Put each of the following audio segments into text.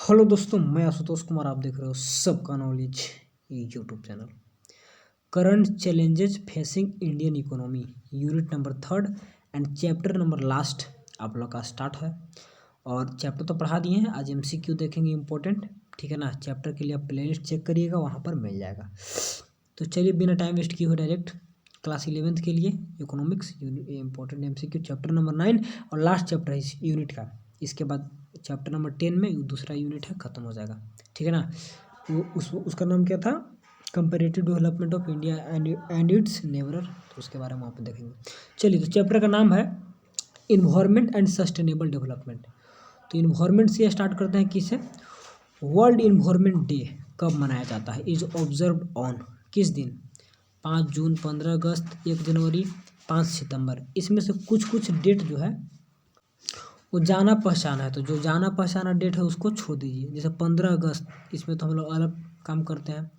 Hello दोस्तों, मैं आशुतोष कुमार। आप देख रहे हो सबका knowledge YouTube channel. Current challenges facing Indian economy, unit number 3 and chapter number last आप लोग का स्टार्ट है। और चैप्टर तो पढ़ा दिए हैं, आज एमसीक्यू देखेंगे इंपॉर्टेंट, ठीक है ना। चैप्टर के लिए आप प्लेलिस्ट चेक करिएगा, वहाँ पर मिल जाएगा। तो चलिए बिना टाइम वेस्ट किए हुए डायरेक्ट क्लास 11th के लिए economics important MCQ chapter number 9 और लास्ट चैप्टर है इस यूनिट का। इसके बाद चैप्टर नंबर 10 में दूसरा यूनिट है, ख़त्म हो जाएगा, ठीक है ना। वो उसका नाम क्या था, comparative development of India and it's नेबरर, तो उसके बारे में वहाँ पर देखेंगे। चलिए, तो चैप्टर का नाम है इन्वायरमेंट एंड सस्टेनेबल डेवलपमेंट। तो इन्वायरमेंट से स्टार्ट करते हैं, किससे। वर्ल्ड इन्वायरमेंट डे कब मनाया जाता है, इज ऑब्जर्व ऑन, किस दिन। 5 जून, 15 अगस्त, 1 जनवरी, 5 सितंबर। इसमें से कुछ कुछ डेट जो है वो जाना पहचाना है, तो जो जाना पहचाना डेट है उसको छोड़ दीजिए। जैसे 15 अगस्त, इसमें तो हम लोग अलग काम करते हैं।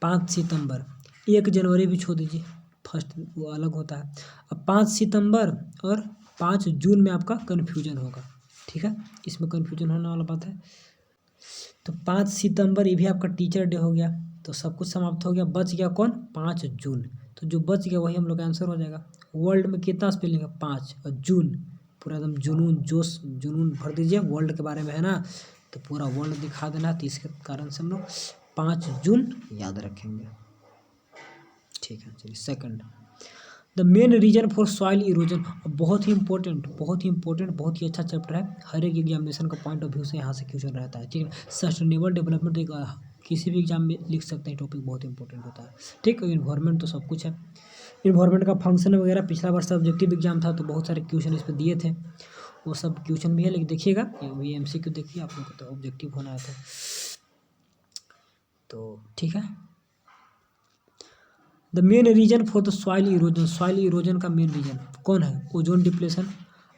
5 सितंबर, 1 जनवरी भी छोड़ दीजिए, फर्स्ट वो अलग होता है। अब 5 सितंबर और 5 जून में आपका कन्फ्यूजन होगा, ठीक है, इसमें कन्फ्यूजन होने वाला बात है। तो 5 सितंबर ये भी आपका टीचर डे हो गया, तो सब कुछ समाप्त हो गया। बच गया कौन, 5 जून। तो जो बच गया वही हम लोग का आंसर हो जाएगा। वर्ल्ड में कितना स्पेलिंग है, 5, और जून पूरा एकदम जुनून जोश जुनून भर दीजिए, वर्ल्ड के बारे में है ना, तो पूरा वर्ल्ड दिखा देना। तो इसके कारण से हम लोग 5 जून याद रखेंगे, ठीक है। चलिए second, the main reason for soil erosion. बहुत ही इंपॉर्टेंट, बहुत ही इंपॉर्टेंट, बहुत ही अच्छा चैप्टर है। हर एक एग्जामिनेशन का पॉइंट ऑफ व्यू से यहाँ से क्वेश्चन रहता है, ठीक है। सस्टेनेबल डेवलपमेंट एक किसी भी एग्जाम में लिख सकते हैं, टॉपिक बहुत इंपॉर्टेंट होता है, ठीक है। इन्वायरमेंट तो सब कुछ है, इन्वायरमेंट का फंक्शन वगैरह पिछला वर्ष ऑब्जेक्टिव एग्जाम था, तो बहुत सारे क्वेश्चन इस पर दिए थे, वो सब क्वेश्चन भी है। लेकिन देखिएगा ये एमसीक्यू देखिए, आप लोग को तो ऑब्जेक्टिव होना है, तो ठीक है। The main reason for the soil erosion, soil erosion का मेन रीजन कौन है, ओजोन डिप्लेशन।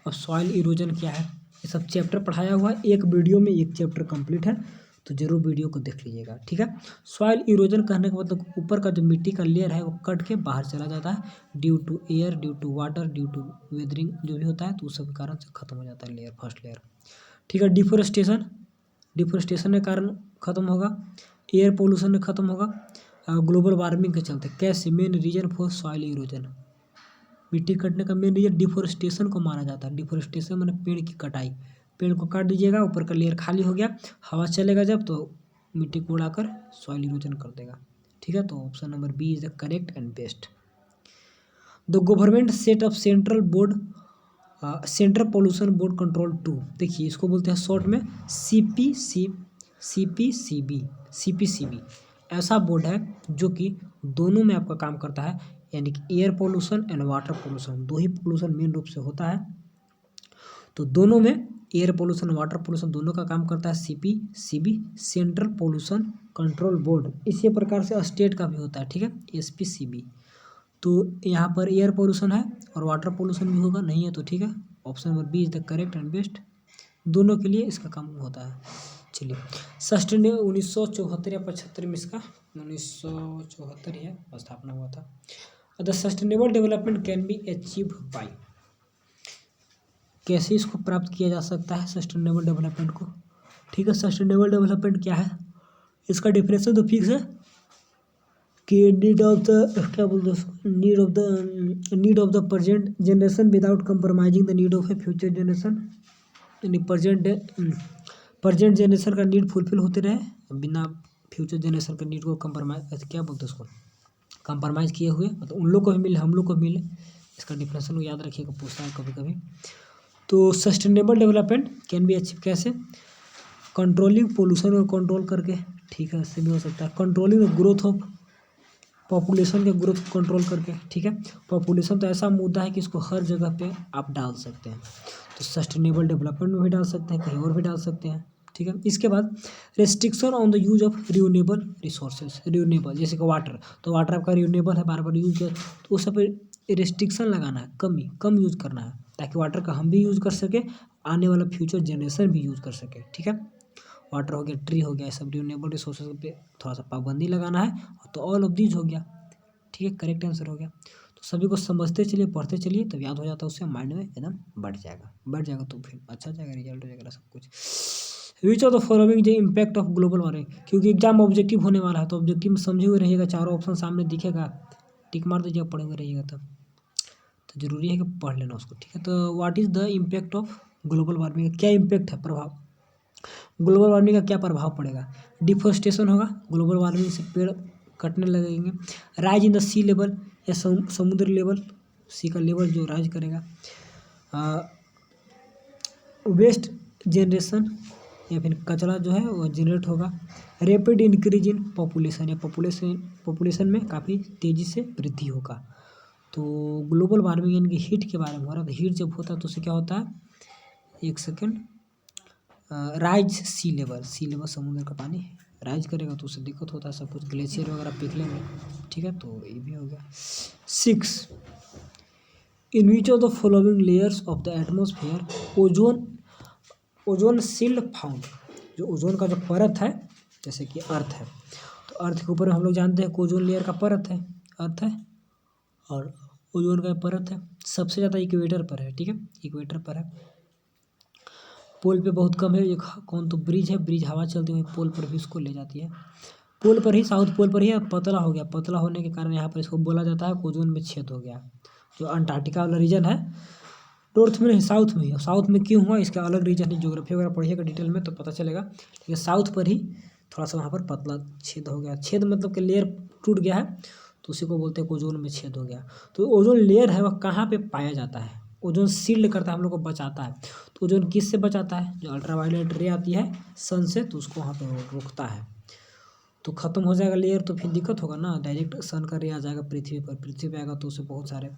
और सॉइल इरोजन क्या है, ये सब चैप्टर पढ़ाया हुआ है, एक वीडियो में एक चैप्टर कंप्लीट है, तो जरूर वीडियो को देख लीजिएगा, ठीक है। सॉइल इरोजन कहने का मतलब ऊपर का जो मिट्टी का लेयर है वो कट के बाहर चला जाता है, due to air, due to water, due to weathering जो भी होता है, तो उस सब के कारण से खत्म हो जाता है लेयर, फर्स्ट लेयर, ठीक है। डिफोरेस्टेशन, डिफोरेस्टेशन के कारण खत्म होगा, एयर पोल्यूशन में खत्म होगा, ग्लोबल वार्मिंग के चलते। कैसे, main reason for soil erosion, मिट्टी कटने का मेन रीजन डिफोरेस्टेशन को माना जाता है। डिफोरेस्टेशन माने पेड़ की कटाई, पेड़ को काट दीजिएगा, ऊपर का लेयर खाली हो गया, हवा चलेगा जब तो मिट्टी को उड़ाकर सॉइल इरोजन कर देगा, ठीक है। तो option number B is the correct and best. The government set of central board, central pollution board control 2, देखिए इसको बोलते हैं शॉर्ट में सीपीसीबी। ऐसा बोर्ड है जो कि दोनों में आपका काम करता है, यानी कि air pollution and water pollution, दो ही पोल्यूशन मेन रूप से होता है, तो दोनों में एयर पोल्यूशन वाटर पोल्यूशन दोनों का काम करता है CPCB, central pollution control board. इसी प्रकार से स्टेट का भी होता है, ठीक है, एसपीसीबी। तो यहाँ पर एयर पोल्यूशन है और वाटर पोल्यूशन भी होगा, नहीं है तो ठीक है, option number B is the correct and best, दोनों के लिए इसका काम होता है। चलिए, सस्टेनेबल 1974 या 75 में इसका 1974 ही है स्थापना हुआ था। The sustainable development can be achieve by, कैसे इसको प्राप्त किया जा सकता है सस्टेनेबल डेवलपमेंट को, ठीक है। सस्टेनेबल डेवलपमेंट क्या है, इसका डेफिनेशन तो फिक्स है कि नीड ऑफ द, क्या बोलते हैं, need of the present generation without compromising the need of A future generation, यानी प्रेजेंट जनरेशन का नीड फुलफिल होते रहे बिना फ्यूचर जनरेशन का नीड को कंप्रोमाइज, क्या बोलते हैं उसको, कंप्रोमाइज़ किए हुए, मतलब उन लोग को भी मिले हम लोग को मिले, इसका डिफिनेशन को याद रखिएगा, पूछता है कभी कभी। तो sustainable development can be achieve कैसे, कंट्रोलिंग पोल्यूशन को कंट्रोल करके, ठीक है, इससे भी हो सकता है। कंट्रोलिंग ग्रोथ ऑफ पॉपुलेशन के ग्रोथ को कंट्रोल करके, ठीक है। पॉपुलेशन तो ऐसा मुद्दा है कि इसको हर जगह पे आप डाल सकते हैं, तो सस्टेनेबल डेवलपमेंट में भी डाल सकते हैं, कहीं और भी डाल सकते हैं, ठीक है। इसके बाद restriction on the use of renewable resources, renewable जैसे कि वाटर, तो वाटर आपका रिन्यूएबल है, बार बार यूज किया, तो उस पर रिस्ट्रिक्शन लगाना है, कम यूज करना है, ताकि वाटर का हम भी यूज़ कर सके, आने वाला फ्यूचर जनरेशन भी यूज़ कर सके, ठीक है। वाटर हो गया, ट्री हो गया, सब रिन्यूएबल रिसोर्सेज पे थोड़ा सा पाबंदी लगाना है, तो ऑल ऑफ दीज हो गया, ठीक है, करेक्ट आंसर हो गया। तो सभी को समझते चलिए, पढ़ते चलिए, तब याद हो जाता है, उससे माइंड में एकदम बढ़ जाएगा, तो फिर अच्छा जाएगा, रिजल्ट हो जाएगा सब कुछ। विच ऑफ द फॉलोइंग जो इम्पैक्ट ऑफ ग्लोबल वार्मिंग, क्योंकि एग्जाम ऑब्जेक्टिव होने वाला है तो ऑब्जेक्टिव में समझे हुए रहिएगा, चारों ऑप्शन सामने दिखेगा, टिक मार दीजिएगा पढ़े हुए रहिएगा तब, तो जरूरी है कि पढ़ लेना उसको, ठीक है। तो what is the impact of global warming का क्या इम्पैक्ट है, प्रभाव, ग्लोबल वार्मिंग का क्या प्रभाव पड़ेगा। डिफोरेस्टेशन होगा, ग्लोबल वार्मिंग से पेड़ कटने लगेंगे। Rise in the sea level, या समुद्र लेवल, सी का लेवल जो राइज करेगा। वेस्ट जनरेशन, या फिर कचरा जो है वो जनरेट होगा। रैपिड इंक्रीज इन पॉपुलेशन, या पॉपुलेशन में काफ़ी तेज़ी से वृद्धि होगा। तो ग्लोबल वार्मिंग यानी कि हीट के बारे में हो रहा है, तो हीट जब होता है तो उससे क्या होता है, एक सेकेंड, राइज सी लेवल, समुद्र का पानी राइज करेगा तो उससे दिक्कत होता है, सब कुछ ग्लेशियर वगैरह पिघलेंगे, ठीक है। तो ये भी हो गया। 6, in which of the following layers of the atmosphere ozone shield found, जो ओजोन का जो परत है, जैसे कि अर्थ है, तो अर्थ के ऊपर हम लोग जानते हैं कि ओजोन लेयर का परत है, अर्थ है, और ओजोन का परत है, सबसे ज़्यादा इक्वेटर पर है, ठीक है, इक्वेटर पर है, पोल पे बहुत कम है। एक कौन तो ब्रिज है, ब्रिज हवा चलती हुई पोल पर भी इसको ले जाती है, पोल पर ही, साउथ पोल पर ही पतला हो गया, पतला होने के कारण यहाँ पर इसको बोला जाता है ओजोन में छेद हो गया। जो अंटार्कटिका वाला रीजन है, नॉर्थ में नहीं साउथ में ही, साउथ में क्यों हुआ इसका अलग रीजन है, ज्योग्राफी वगैरह पढ़िएगा डिटेल में तो पता चलेगा, लेकिन साउथ पर ही थोड़ा सा वहाँ पर पतला छेद हो गया, छेद मतलब कि लेयर टूट गया है, तो उसी को बोलते हैं ओजोन में छेद हो गया। तो ओजोन लेयर है वह कहाँ पे पाया जाता है, ओजोन सील्ड करता है, हम लोग को बचाता है। तो ओजोन किस से बचाता है, जो अल्ट्रावायलेट रे आती है सन से, तो उसको वहाँ पर रोकता है। तो ख़त्म हो जाएगा लेयर तो फिर दिक्कत होगा ना, डायरेक्ट सन का रे आ जाएगा पृथ्वी पर, पृथ्वी पे आएगा तो उससे बहुत सारे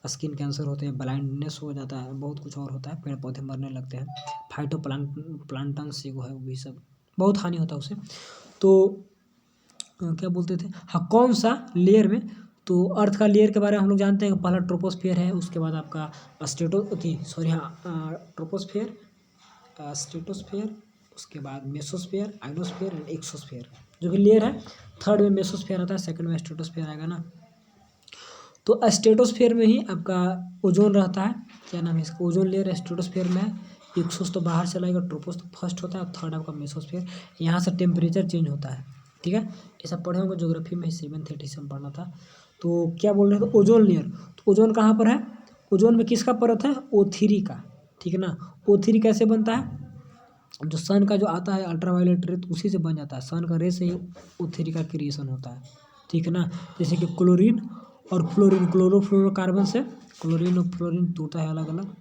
स्किन कैंसर होते हैं, ब्लाइंडनेस हो जाता है, बहुत कुछ और होता है, पेड़ पौधे मरने लगते हैं, प्लांटन से वो है, वही सब बहुत हानि होता है उससे। तो क्या बोलते थे, हाँ, कौन सा लेयर में, तो अर्थ का लेयर के बारे में हम लोग जानते हैं कि पहला ट्रोपोस्फियर है, उसके बाद आपका स्ट्रेटोस्फियर, उसके बाद मेसोस्फियर, आइनोस्फियर एंड एक्सोस्फियर, जो भी लेयर है, थर्ड में मेसोस्फियर आता है, सेकंड में स्ट्रेटोस्फियर आएगा ना। तो स्ट्रेटोस्फियर में ही आपका ओजोन रहता है, क्या नाम है इसका, ओजोन लेयर स्ट्रेटोस्फियर में है, एक्सोस तो बाहर चला जाएगा, ट्रोपोस तो फर्स्ट होता है, थर्ड आपका मेसोस्फियर, यहाँ से टेम्परेचर चेंज होता है, ठीक है। ये सब पढ़े होंगे ज्योग्राफी में, 730 से पढ़ना था। तो क्या बोल रहे थे, ओजोन लेयर, तो ओजोन कहाँ पर है, ओजोन में किसका परत है, O3 का, ठीक है ना। O3 कैसे बनता है, जो सन का जो आता है अल्ट्रावायलेट रे, तो उसी से बन जाता है, सन का रे से ही O3 का क्रिएशन होता है, ठीक है ना। जैसे कि क्लोरीन और फ्लोरीन, क्लोरोफ्लोरोकार्बन से क्लोरीन और फ्लोरीन टूटा है अलग अलग,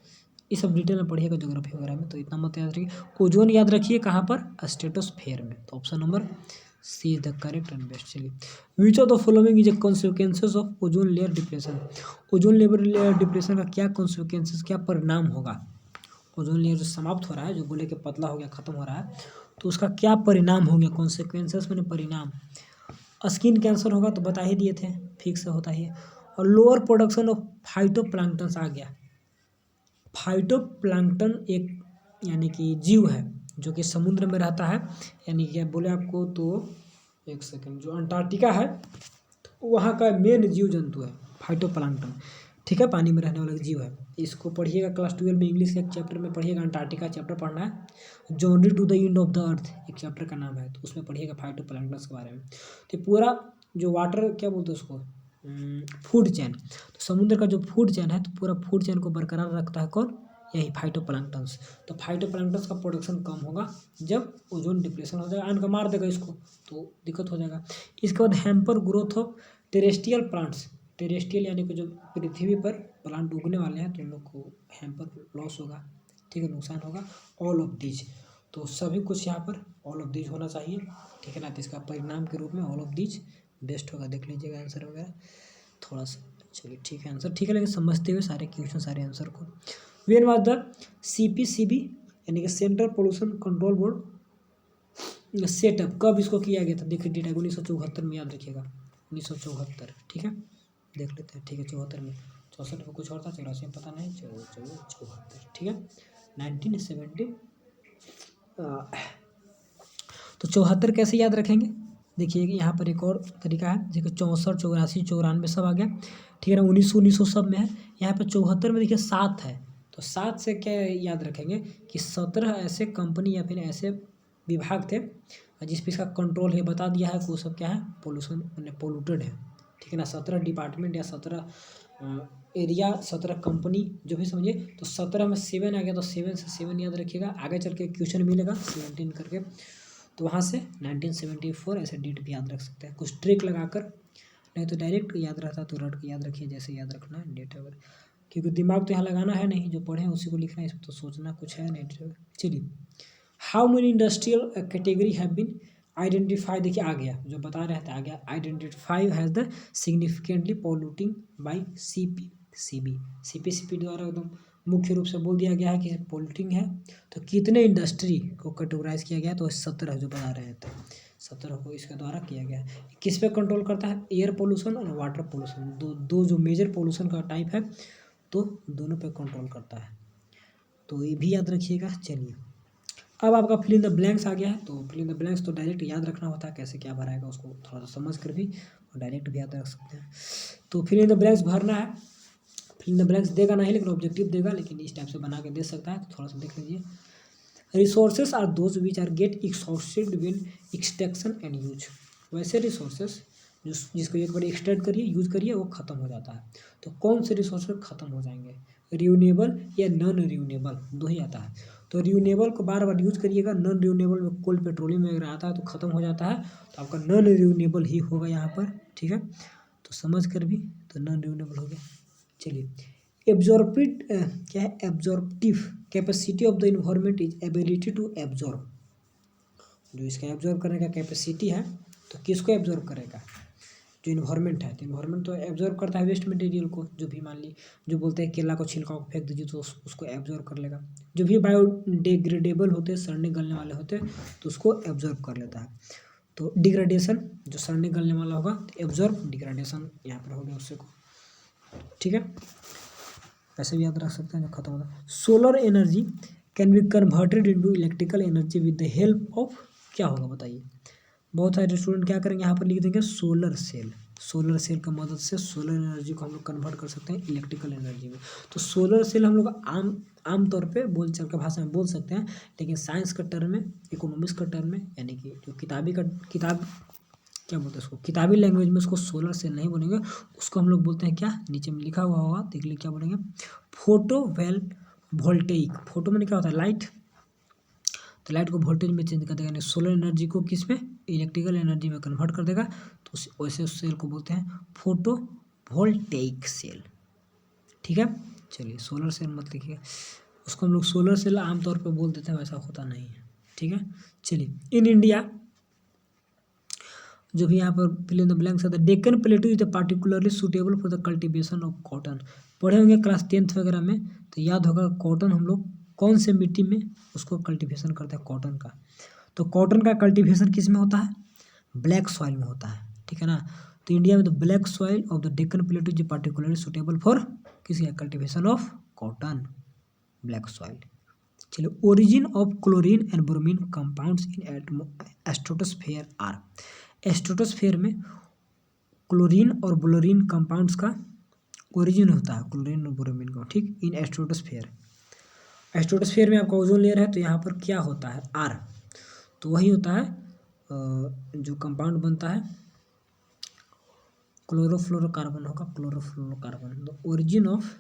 ये सब डिटेल में पढ़िएगा ज्योग्राफी वगैरह में, तो इतना मत याद रखिए। ओजोन याद रखिए कहाँ पर, स्ट्रेटोस्फेयर में, तो option number C is the correct and best. चलिए, which of the following is a consequences of ozone layer depression, ozone layer depression का क्या कॉन्सिक्वेंसेज, क्या परिणाम होगा, ओजोन लेयर जो समाप्त हो रहा है, जो बोले कि पतला हो गया, खत्म हो रहा है, तो उसका क्या परिणाम होंगे, कॉन्सिक्वेंसेस मैंने परिणाम, स्किन कैंसर होगा तो बता ही दिए थे, फिक्स होता ही है। और लोअर प्रोडक्शन ऑफ फाइटोप्लैंक्टन आ गया, फाइटोप्लैंक्टन एक यानी कि जीव है जो कि समुद्र में रहता है, यानी कि बोले आपको तो एक सेकंड, जो अंटार्कटिका है वहाँ का मेन जीव जंतु है फाइटोप्लैंक्टन, ठीक है, पानी में रहने वाला जीव है। इसको पढ़िएगा क्लास 12 में, इंग्लिश के एक चैप्टर में पढ़िएगा, अंटार्कटिका चैप्टर पढ़ना है, journey to the end of the earth एक चैप्टर का नाम है, तो उसमें पढ़िएगा फाइटोप्लैंक्टन के बारे में। तो पूरा जो वाटर क्या बोलते हैं उसको, फूड चैन, तो समुद्र का जो फूड चैन है, तो पूरा फूड चैन को बरकरार रखता है कौन, यही फाइटोप्लैंक्टन्स। तो फाइटोप्लैंक्टन्स का प्रोडक्शन कम होगा जब ओजोन डिप्लेशन हो जाएगा, आन का मार देगा इसको, तो दिक्कत हो जाएगा। इसके बाद hamper growth of terrestrial plants, terrestrial यानी कि जो पृथ्वी पर प्लांट उगने वाले हैं, तो उन लोग को हैम्पर लॉस होगा, ठीक है, नुकसान होगा। ऑल ऑफ दीज, तो सभी कुछ यहाँ पर ऑल ऑफ दीज होना चाहिए, ठीक है ना। तो इसका परिणाम के रूप में ऑल ऑफ दीज बेस्ट होगा, देख लीजिएगा आंसर वगैरह थोड़ा सा। चलिए ठीक है, आंसर ठीक है, लेकिन समझते हुए सारे क्वेश्चन सारे आंसर को। वेन वाज द CPCB यानी कि central pollution control board setup, कब इसको किया गया था, देखिए डेटा 1974 में, याद रखिएगा 1974, ठीक है, देख लेते हैं, ठीक है, 74 में, 64 में कुछ और था, 84 में पता नहीं, 74, ठीक है, 1970। तो 74 कैसे याद रखेंगे, देखिए यहाँ पर एक और तरीका है, देखिए 64, 84, 94 सब आ गया, ठीक है ना, 1900 सब में है। यहाँ पर 74 में देखिए 7 है, तो 7 से क्या याद रखेंगे कि 17 ऐसे कंपनी या फिर ऐसे विभाग थे जिस पे इसका कंट्रोल है, बता दिया है कि वो सब क्या है, पोल्यूशन यानी पोल्यूटेड है, ठीक है ना। 17 डिपार्टमेंट या 17 एरिया, 17 कंपनी जो भी समझिए। तो 17 में 7 आ गया, तो 7 से 7 याद रखिएगा। आगे चल के क्वेश्चन मिलेगा 17 करके, तो वहाँ से 1974 ऐसे डेट भी याद रख सकते हैं कुछ ट्रिक लगाकर, नहीं तो डायरेक्ट याद रहता तो रट के याद रखिए, जैसे याद रखना है डेट वगैरह, क्योंकि दिमाग तो यहाँ लगाना है नहीं, जो पढ़े हैं उसी को लिखना है, इसमें तो सोचना कुछ है नहीं। चलिए, how many industrial category have been identify, देखिए आ गया जो बता रहे थे, आ गया identify has the significantly polluting by CP द्वारा एकदम मुख्य रूप से बोल दिया गया है कि पॉल्यूटिंग है। तो कितने इंडस्ट्री को कैटेगराइज किया गया, तो 17 जो बता रहे थे, 17 को इसके द्वारा किया गया है। किस पे कंट्रोल करता है, एयर पोल्यूशन और वाटर पोल्यूशन, दो जो मेजर पोल्यूशन का टाइप है, तो दोनों पे कंट्रोल करता है, तो ये भी याद रखिएगा। चलिए, अब आपका फिल इन द ब्लैंक्स आ गया है, तो फिल इन द ब्लैंक्स तो डायरेक्ट याद रखना होता है, कैसे क्या भराएगा उसको थोड़ा सा समझ कर भी, और डायरेक्ट भी याद रख सकते हैं। तो फिल इन द ब्लैंक्स भरना है, फिल इन द ब्लैंक्स देगा नहीं, लेकिन ऑब्जेक्टिव देगा, लेकिन इस टाइप से बना के दे सकता है, तो थोड़ा सा देख लीजिए। Resources are those which are get exhausted when extraction and use, वैसे रिसोर्सेज जिसको एक बार एक्सट्रैक्ट करिए, यूज करिए, वो खत्म हो जाता है। तो कौन से रिसोर्सेज खत्म हो जाएंगे, रियूनेबल या नॉन रियूनेबल, दो ही आता है। तो रियूनेबल को बार बार यूज करिएगा, नॉन रियूनेबल में कोल पेट्रोलियम वगैरह आता है तो खत्म हो जाता है, तो आपका नॉन रियूनेबल ही होगा यहाँ पर, ठीक है। तो समझ कर भी, तो नॉन रियूनेबल हो गया। चलिए, एब्जॉर्बिट क्या है, absorptive capacity of the environment is ability to absorb, जो इसका एब्जॉर्ब करने का कैपेसिटी है, तो किसको एब्जॉर्ब करेगा, जो इन्वायरमेंट है, तो इन्वायरमेंट तो एब्जॉर्ब करता है वेस्ट मटेरियल को, जो भी मान ली जो बोलते हैं केला को छिलका को फेंक दीजिए तो उसको एब्जॉर्ब कर लेगा, जो भी बायोडिग्रेडेबल होते हैं, सड़ने गलने वाले होते हैं, तो उसको एब्जॉर्ब कर लेता है। तो डिग्रेडेशन, जो सड़ने गलने वाला होगा, तो एब्जॉर्ब डिग्रेडेशन यहाँ पर हो गया उससे को, ठीक है। ऐसे भी याद रख सकते हैं, जो खत्म होता है। Solar energy can be converted into electrical energy with the help of, क्या होगा बताइए। बहुत सारे स्टूडेंट क्या करेंगे, यहाँ पर लिख देंगे सोलर सेल, सोलर सेल का मदद से सोलर एनर्जी को हम लोग कन्वर्ट कर सकते हैं इलेक्ट्रिकल एनर्जी में। तो सोलर सेल हम लोग आम तौर पे बोलचाल का भाषा में बोल सकते हैं, लेकिन साइंस का टर्म में, इकोनॉमिक्स का टर्म में, यानी कि जो किताब क्या बोलते हैं उसको, किताबी लैंग्वेज में उसको सोलर सेल नहीं बोलेंगे, उसको हम लोग बोलते हैं क्या, नीचे में लिखा हुआ होगा देख लीजिए क्या बोलेंगे, फोटो वोल्टेइक। फोटो में क्या होता है, लाइट, तो लाइट को वोल्टेज में चेंज कर देगा, यानी सोलर एनर्जी को किस में, इलेक्ट्रिकल एनर्जी में कन्वर्ट कर देगा, तो वैसे उस सेल को बोलते हैं फोटो वोल्टेइक सेल, ठीक है। चलिए, सोलर सेल मत लिखिए, उसको हम लोग सोलर सेल आमतौर पे बोल देते हैं, वैसा होता नहीं है, ठीक है। चलिए, इन इंडिया, जो भी यहाँ पर फिल इन द ब्लैंक्स आता है, Deccan plateau is particularly suitable for the cultivation of cotton, पढ़े होंगे क्लास 10th वगैरह में, तो याद होगा कॉटन हम लोग कौन से मिट्टी में उसको कल्टिवेशन करते हैं, कॉटन का। तो कॉटन का कल्टिवेशन किस में होता है, ब्लैक सॉइल में होता है, ठीक है ना। तो इंडिया में the black soil of the Deccan plateau is particularly suitable for किसी cultivation of cotton, black soil. चलिए, origin of chlorine and bromine compounds in stratosphere are, stratosphere में क्लोरीन और ब्लोरीन कंपाउंड्स का ओरिजिन होता है, क्लोरीन और ब्रोमीन का, ठीक, इन एस्ट्रोटोस्फेयर। एस्ट्रोटोस्फेयर में आपका ओजोन लेयर है, तो यहाँ पर क्या होता है, आर, तो वही होता है जो कंपाउंड बनता है, क्लोरोफ्लोरोकार्बन होगा, क्लोरोफ्लोरोकार्बन, द ओरिजिन ऑफ,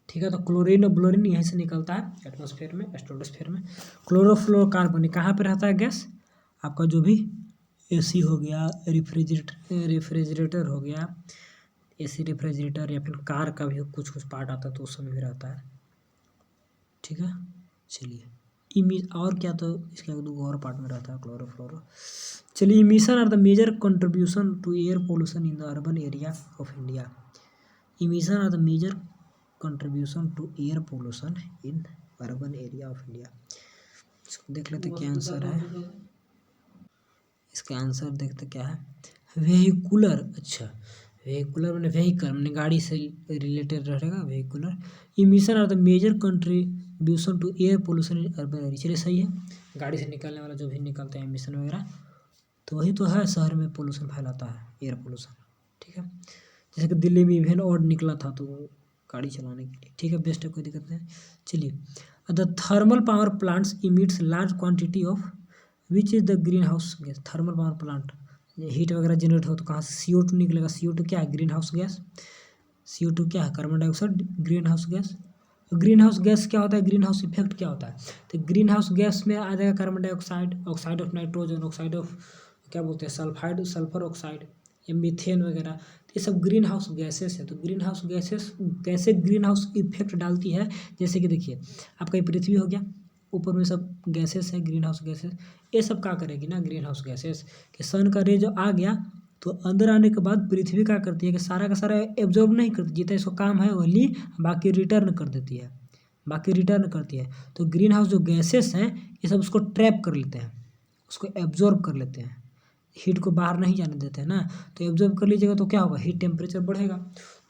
ठीक है। तो क्लोरीन और ब्लोरीन यहीं से निकलता है एटमॉस्फेयर में, एस्ट्रोटोस्फेयर में। क्लोरोफ्लोरोकार्बन कहाँ पे रहता है गैस, आपका जो भी एसी हो गया, रेफ्रिजरेटर हो गया, एसी रेफ्रिजरेटर, या फिर कार का भी कुछ कुछ पार्ट आता है तो उस समय भी रहता है, ठीक है। चलिए, और क्या, तो इसके दो और पार्ट में रहता है क्लोरोफ्लोरो। चलिए, emission are the major contribution to air pollution in the urban area of India, emission are the major contribution to air pollution in urban area of India. इसको देख लेते क्या आंसर है, इसका आंसर देखते क्या है, वेहिकुलर, अच्छा वेहिकुलर मैंने वेहीकल मैंने गाड़ी से रिलेटेड रहेगा, vehicular. Emission are the major contribution to air pollution in urban area, चलिए सही है, गाड़ी से निकलने वाला जो भी निकलता है इमिशन वगैरह, तो वही तो है शहर में पोल्यूशन फैलाता है, एयर पोल्यूशन, ठीक है। जैसे कि दिल्ली में इवेंट और निकला था तो गाड़ी चलाने के लिए, ठीक है, बेस्ट है, कोई दिक्कत नहीं। चलिए, the thermal power plants emits large quantity of which is the green house gas. Thermal power plant heat वगैरह जनरेट हो तो कहाँ से CO2 निकलेगा। CO2 क्या है, ग्रीन हाउस गैस। CO2 क्या है, carbon dioxide, green house gas. Green house gas क्या होता है, ग्रीन हाउस इफेक्ट क्या होता है, तो ग्रीन हाउस गैस में आ जाएगा carbon dioxide, oxide of nitrogen, oxide of क्या बोलते हैं सल्फाइड, सल्फर ऑक्साइड या मीथेन वगैरह, तो ये सब ग्रीन हाउस गैसेस है। तो ग्रीन हाउस गैसेस कैसे ग्रीन हाउस इफेक्ट डालती है, जैसे कि देखिए आपका ये पृथ्वी हो गया, ऊपर में सब गैसेस है ग्रीन हाउस गैसेस, ये सब क्या करेगी ना ग्रीन हाउस गैसेस कि सन का रे जो आ गया तो अंदर आने के बाद पृथ्वी क्या करती है कि सारा का सारा एब्जॉर्ब नहीं करती, जितना इसको काम है वह ली बाकी रिटर्न कर देती है, बाकी रिटर्न करती है। तो ग्रीन हाउस जो गैसेस हैं ये सब उसको ट्रैप कर लेते हैं, उसको एब्जॉर्ब कर लेते हैं, हीट को बाहर नहीं जाने देते हैं ना। तो एब्जॉर्ब कर लीजिएगा तो क्या होगा, हीट टेम्परेचर बढ़ेगा,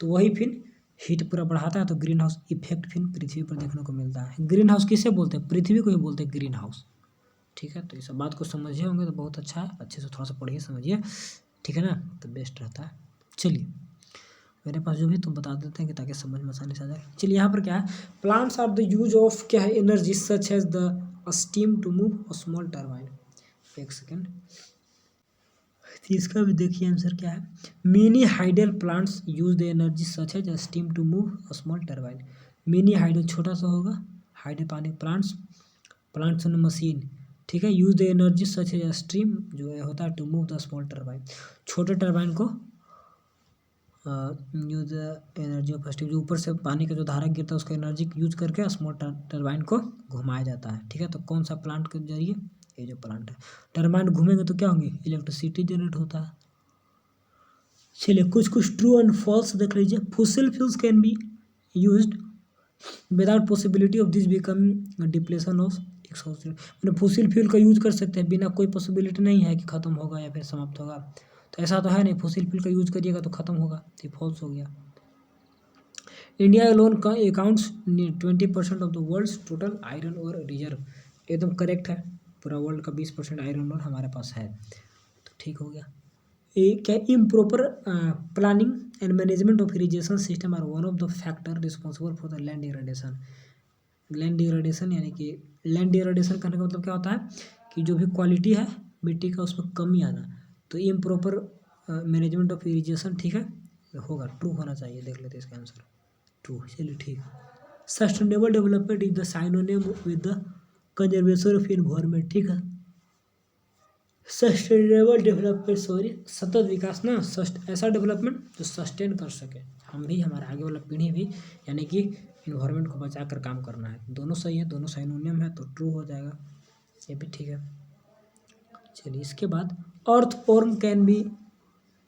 तो वही फिर हीट पूरा बढ़ाता है, तो ग्रीन हाउस इफेक्ट फिर पृथ्वी पर देखने को मिलता है। ग्रीन हाउस किसे बोलते हैं, पृथ्वी को ही बोलते हैं ग्रीन हाउस। ठीक है, तो ये सब बात को समझे होंगे तो बहुत अच्छा है, अच्छे से थोड़ा सा पढ़िए समझिए, ठीक है ना, तो बेस्ट रहता है। चलिए मेरे पास जो भी तुम बता देते हैं कि ताकि समझ में आसानी से आ जाए। चलिए यहाँ पर क्या है, plants are the use of क्या है energy such as the steam to move a small turbine. एक सेकेंड, तो इसका भी देखिए आंसर क्या है, mini hydel plants use the energy such as steam to move a small turbine. Mini hydel छोटा सा होगा, हाइडल पानी प्लांट्स, प्लांट्स एंड मशीन, ठीक है, use the energy such as stream जो है होता है to move the small turbine, छोटे टर्बाइन को यूज एनर्जी ऑफ स्टीम, जो ऊपर से पानी का जो धारा गिरता है उसका एनर्जी यूज करके स्मॉल टर्बाइन को घुमाया जाता है। ठीक है, तो कौन सा प्लांट के जरिए, ये जो प्लांट है, टर्बाइन घूमेंगे तो क्या होंगे, इलेक्ट्रिसिटी जनरेट होता है। चलिए कुछ कुछ ट्रू एंड फॉल्स देख लीजिए, fossil fuels can be used without possibility of this becoming depletion of exhaust, मैंने फॉसिल फ्यूल का यूज कर सकते हैं, बिना कोई पॉसिबिलिटी नहीं है कि खत्म होगा या फिर समाप्त होगा, तो ऐसा तो है नहीं, फॉसिल फ्यूल का यूज करिएगा तो खत्म होगा, तो फॉल्स हो गया। इंडिया लोन का accounts 20% of the world's total iron ore reserve, एकदम करेक्ट है, पूरा वर्ल्ड का 20% आयरन और हमारे पास है, तो ठीक हो गया। क्या improper planning and management of irrigation system are one of the factor responsible for the land degradation. Land degradation यानी कि लैंड डिग्रेडेशन करने का मतलब क्या होता है कि जो भी क्वालिटी है मिट्टी का उसमें कमी आना, तो इम्प्रॉपर मैनेजमेंट ऑफ इरिगेशन, ठीक है, होगा, ट्रू होना चाहिए, देख लेते हैं इसका आंसर, ट्रू। चलिए ठीक, sustainable development is the synonym with the conservation of environment, ठीक है, सस्टेनेबल डेवलपमेंट सॉरी सतत विकास ना, ऐसा डेवलपमेंट जो सस्टेन कर सके, हम भी हमारे आगे वाला पीढ़ी भी, यानी कि इन्वायरमेंट को बचा कर काम करना है, दोनों सही है, दोनों साइनोनियम है, तो ट्रू हो जाएगा, ये भी ठीक है। चलिए इसके बाद अर्थवर्म कैन बी,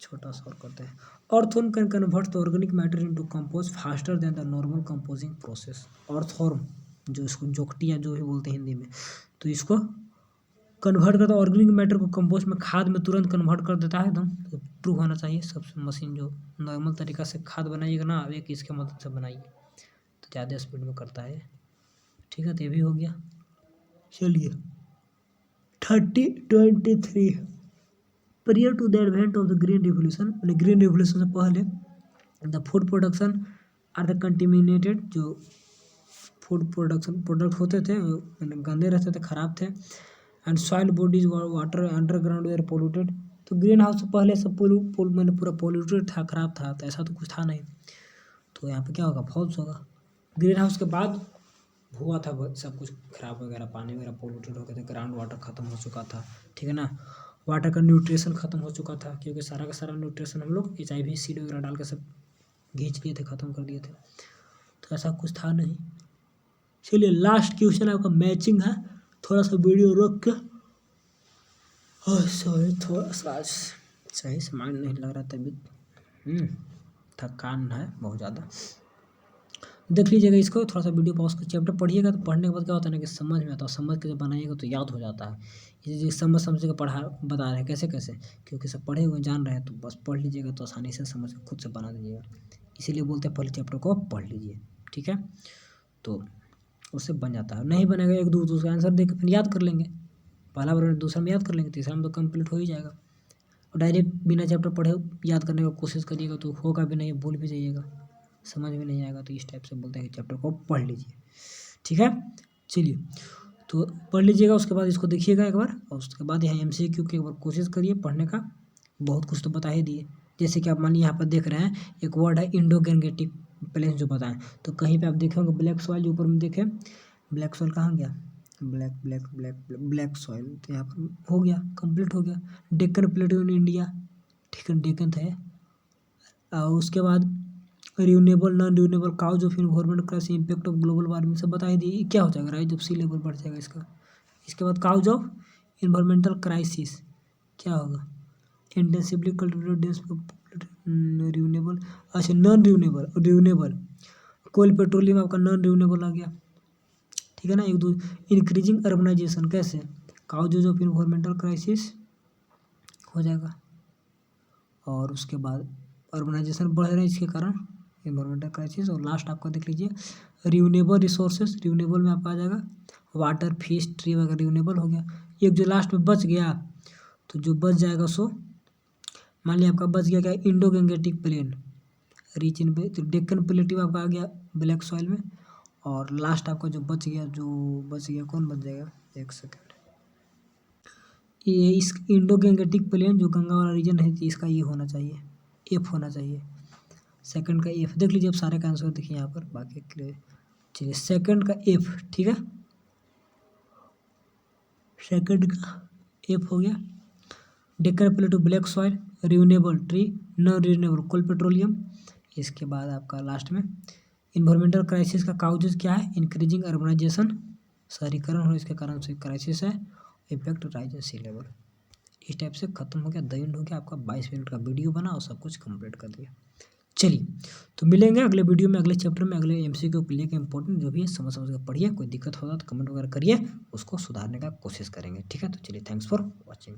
छोटा सा और करते हैं, earthworm can convert the organic matter into compose faster than the normal composing process. Earthworm जो इसको जोकटी या जो भी बोलते हैं हिंदी में, तो इसको कन्वर्ट करता है ऑर्गेनिक मैटर को कंपोस्ट में, खाद में तुरंत कन्वर्ट कर देता है एकदम, तो ट्रू होना चाहिए। सबसे मशीन जो नॉर्मल तरीका से खाद बनाइएगा ना, एक इसके मदद से बनाइए तो ज़्यादा स्पीड में करता है, ठीक है, तो ये भी हो गया। चलिए 3023 prior to the advent of the green revolution, green revolution से पहले the food production are the contaminated, जो फूड प्रोडक्शन प्रोडक्ट होते थे गंदे रहते थे, ख़राब थे, and soil bodies water underground were polluted, तो ग्रीन हाउस से पहले सब मैंने पूरा पोल्यूटेड था, ख़राब था, तो ऐसा तो कुछ था नहीं, तो यहाँ पे क्या होगा, फॉल्स होगा। ग्रीन हाउस के बाद हुआ था सब कुछ खराब वगैरह, पानी वगैरह पोल्यूटेड हो गए थे, ग्राउंड वाटर ख़त्म हो चुका था, ठीक है ना, वाटर का न्यूट्रिशन ख़त्म हो चुका था, क्योंकि सारा का सारा न्यूट्रिशन हम लोग HIV सीड वगैरह डाल के सब घींच लिए थे, ख़त्म कर दिए थे, तो ऐसा कुछ था नहीं। चलिए लास्ट क्वेश्चन आपका मैचिंग है, थोड़ा सा वीडियो रोक के, सॉरी थोड़ा सा आज सही से माइंड नहीं लग रहा, तबीयत थकान है बहुत ज़्यादा, देख लीजिएगा इसको, थोड़ा सा वीडियो पॉज कर चैप्टर पढ़िएगा, तो पढ़ने के बाद क्या होता है ना कि समझ में आता है, समझ के जब बनाइएगा तो याद हो जाता है, ये समझ समझ के पढ़ा बता रहे हैं कैसे कैसे, क्योंकि सब पढ़े हुए जान रहे हैं, तो बस पढ़ लीजिएगा तो आसानी से समझ के खुद से बना दीजिएगा, इसीलिए बोलते हैं पहले चैप्टर को पढ़ लीजिए, ठीक है, तो उससे बन जाता है, नहीं बनेगा एक दो उसका आंसर दे के फिर याद कर लेंगे, पहला बार दूसरा में याद कर लेंगे, तीसरा में तो कंप्लीट हो ही जाएगा, और डायरेक्ट बिना चैप्टर पढ़े याद करने का कोशिश करिएगा तो होगा भी नहीं, भूल भी जाइएगा, समझ में नहीं आएगा, तो इस टाइप से बोलते हैं कि चैप्टर को पढ़ लीजिए, ठीक है। चलिए तो पढ़ लीजिएगा, उसके बाद इसको देखिएगा एक बार, और उसके बाद यहाँ MCQ की एक बार कोशिश करिए पढ़ने का। बहुत कुछ तो बता ही दिए। जैसे कि आप मान लीजिए यहाँ पर देख रहे हैं एक वर्ड है इंडो गैंगेटिक प्लेन्स जो बताएं, तो कहीं पे आप देखे होंगे ब्लैक सॉइल, जो ऊपर में देखें ब्लैक सॉइल कहाँ गया, black black black black soil, तो यहाँ पर हो गया, कंप्लीट हो गया। डेक्कन प्लेटू इन इंडिया, ठीक है, डेक्कन है। और उसके बाद renewable non renewable cause of environment crisis impact of global warming सब बता ही दी। क्या हो जाएगा, राइज ऑफ सी लेवल बढ़ जाएगा इसका। इसके बाद काउज ऑफ इन्वायरमेंटल क्राइसिस क्या होगा, इंटेंसिवली कल्टिवेटेड डेंस रिन्यूएबल, अच्छा नॉन रिन्यूएबल कोल पेट्रोलियम आपका नॉन रिन्यूएबल आ गया, ठीक है ना। एक दो इंक्रीजिंग अर्बनाइजेशन, कैसे, काउजेज ऑफ इन्वायरमेंटल क्राइसिस हो जाएगा। और उसके बाद अर्बनाइजेशन बढ़ रहा है इसके कारण इन्वायरमेंटल क्राइसिस। और लास्ट आपका देख लीजिए रिन्यूएबल रिसोर्सेज, रिन्यूएबल में आपका आ जाएगा वाटर, फिश, ट्री वगैरह रिन्यूएबल हो गया। एक जो लास्ट में बच गया, तो जो बच जाएगा सो मान लिया आपका बच गया क्या, Indo Gangetic plain rich in, तो डेक्कन प्लेटिव आपका आ गया ब्लैक सॉइल में। और लास्ट आपका जो बच गया कौन बच जाएगा, एक सेकेंड, ये इस इंडो गैंगेटिक प्लेन जो गंगा वाला रीजन है, इसका ये होना चाहिए, एफ होना चाहिए, सेकंड का एफ। देख लीजिए अब सारे का आंसर देखिए यहाँ पर, बाकी क्लियर। चलिए सेकंड का एफ, ठीक है, सेकंड का एफ हो गया। Deccan plateau black soil, renewable tree, non renewable coal petroleum. इसके बाद आपका लास्ट में इन्वायरमेंटल क्राइसिस का काउजेज क्या है, इंक्रीजिंग अर्बनाइजेशन, शहरीकरण हो इसके कारण से क्राइसिस है, effect rise in sea level. इस टाइप से खत्म हो गया, द एंड हो गया आपका। 22 मिनट का वीडियो बना और सब कुछ कंप्लीट कर दिया। चलिए तो मिलेंगे अगले वीडियो में, अगले चैप्टर में, अगले MCQ को लेकर इंपॉर्टेंट जो भी है समझ कर पढ़िए। कोई दिक्कत होगा तो कमेंट वगैरह करिए, उसको सुधारने का कोशिश करेंगे, ठीक है। तो चलिए, थैंक्स फॉर वॉचिंग।